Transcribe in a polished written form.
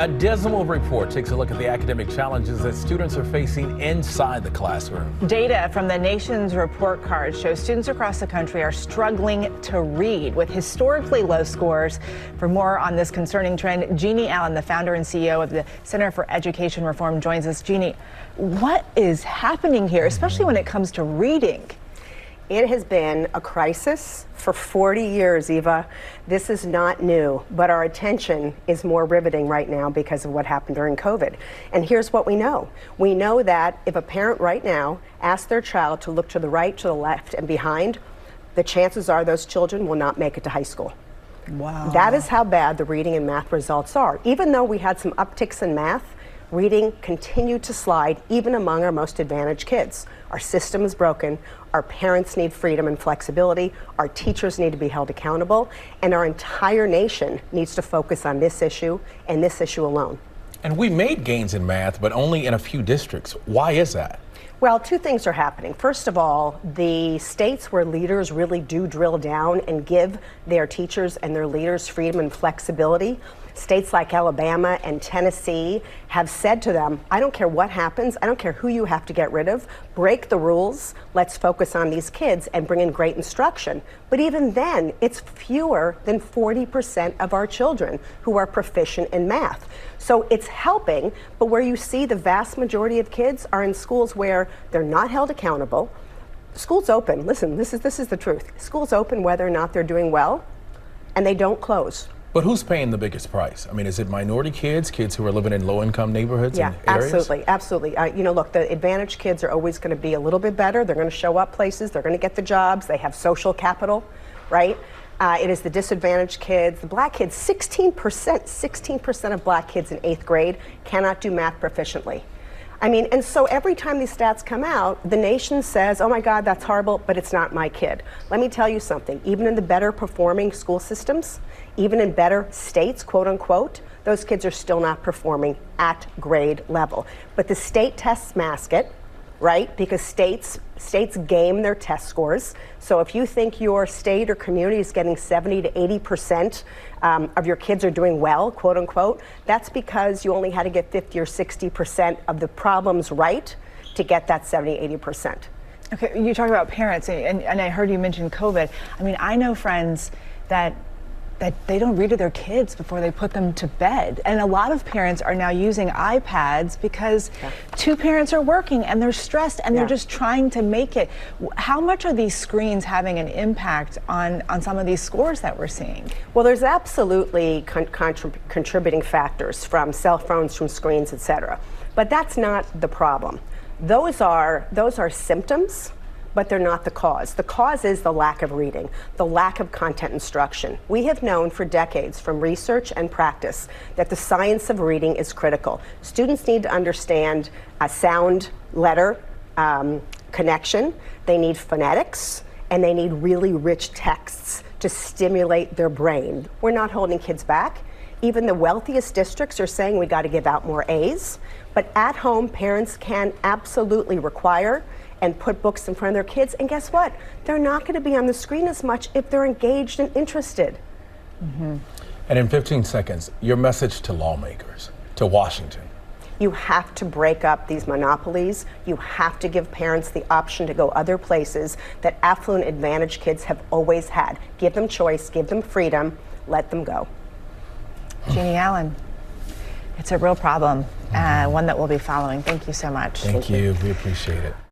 A dismal report takes a look at the academic challenges that students are facing inside the classroom. Data from the nation's report card shows students across the country are struggling to read with historically low scores. For more on this concerning trend, Jeanne Allen, the founder and CEO of the Center for Education Reform, joins us. Jeanne, what is happening here, especially when it comes to reading? It has been a crisis for 40 years, Eva. This is not new, but our attention is more riveting right now because of what happened during COVID. And here's what we know. We know that if a parent right now asks their child to look to the right, to the left, and behind, the chances are those children will not make it to high school. Wow. That is how bad the reading and math results are. Even though we had some upticks in math, reading continued to slide even among our most advantaged kids. Our system is broken, our parents need freedom and flexibility, our teachers need to be held accountable, and our entire nation needs to focus on this issue and this issue alone. And we made gains in math, but only in a few districts. Why is that? Well, two things are happening. First of all, the states where leaders really do drill down and give their teachers and their leaders freedom and flexibility, states like Alabama and Tennessee have said to them, I don't care what happens, I don't care who you have to get rid of, break the rules, let's focus on these kids and bring in great instruction. But even then, it's fewer than 40% of our children who are proficient in math. So it's helping, but where you see the vast majority of kids are in schools where they're not held accountable. Schools open, listen, this is the truth. Schools open whether or not they're doing well, and they don't close. But who's paying the biggest price? I mean, is it minority kids, kids who are living in low-income neighborhoods and areas? Absolutely. Look, the advantaged kids are always going to be a little bit better. They're going to show up places. They're going to get the jobs. They have social capital, right? It is the disadvantaged kids, the black kids. 16% of black kids in 8th grade cannot do math proficiently. I mean, and so every time these stats come out, the nation says, oh my God, that's horrible, but it's not my kid. Let me tell you something, even in the better performing school systems, even in better states, quote unquote, those kids are still not performing at grade level. But the state tests mask it, right? Because states game their test scores. So if you think your state or community is getting 70 to 80% of your kids are doing well, quote unquote, that's because you only had to get 50 or 60% of the problems right to get that 70, 80%. Okay, you talk about parents, and I heard you mention COVID. I mean, I know friends that they don't read to their kids before they put them to bed. And a lot of parents are now using iPads because two parents are working and they're stressed and they're just trying to make it. How much are these screens having an impact on some of these scores that we're seeing? Well, there's absolutely contributing factors from cell phones, from screens, etc. But that's not the problem. Those are symptoms, but they're not the cause. The cause is the lack of reading, the lack of content instruction. We have known for decades from research and practice that the science of reading is critical. Students need to understand a sound letter connection, they need phonetics, and they need really rich texts to stimulate their brain. We're not holding kids back. Even the wealthiest districts are saying we got to give out more A's, but at home parents can absolutely require and put books in front of their kids, and guess what? They're not going to be on the screen as much if they're engaged and interested. Mm-hmm. And in 15 seconds, your message to lawmakers, to Washington. You have to break up these monopolies. You have to give parents the option to go other places that affluent, advantaged kids have always had. Give them choice, give them freedom, let them go. Jeanne Allen, it's a real problem, one that we'll be following. Thank you so much. Thank you. We appreciate it.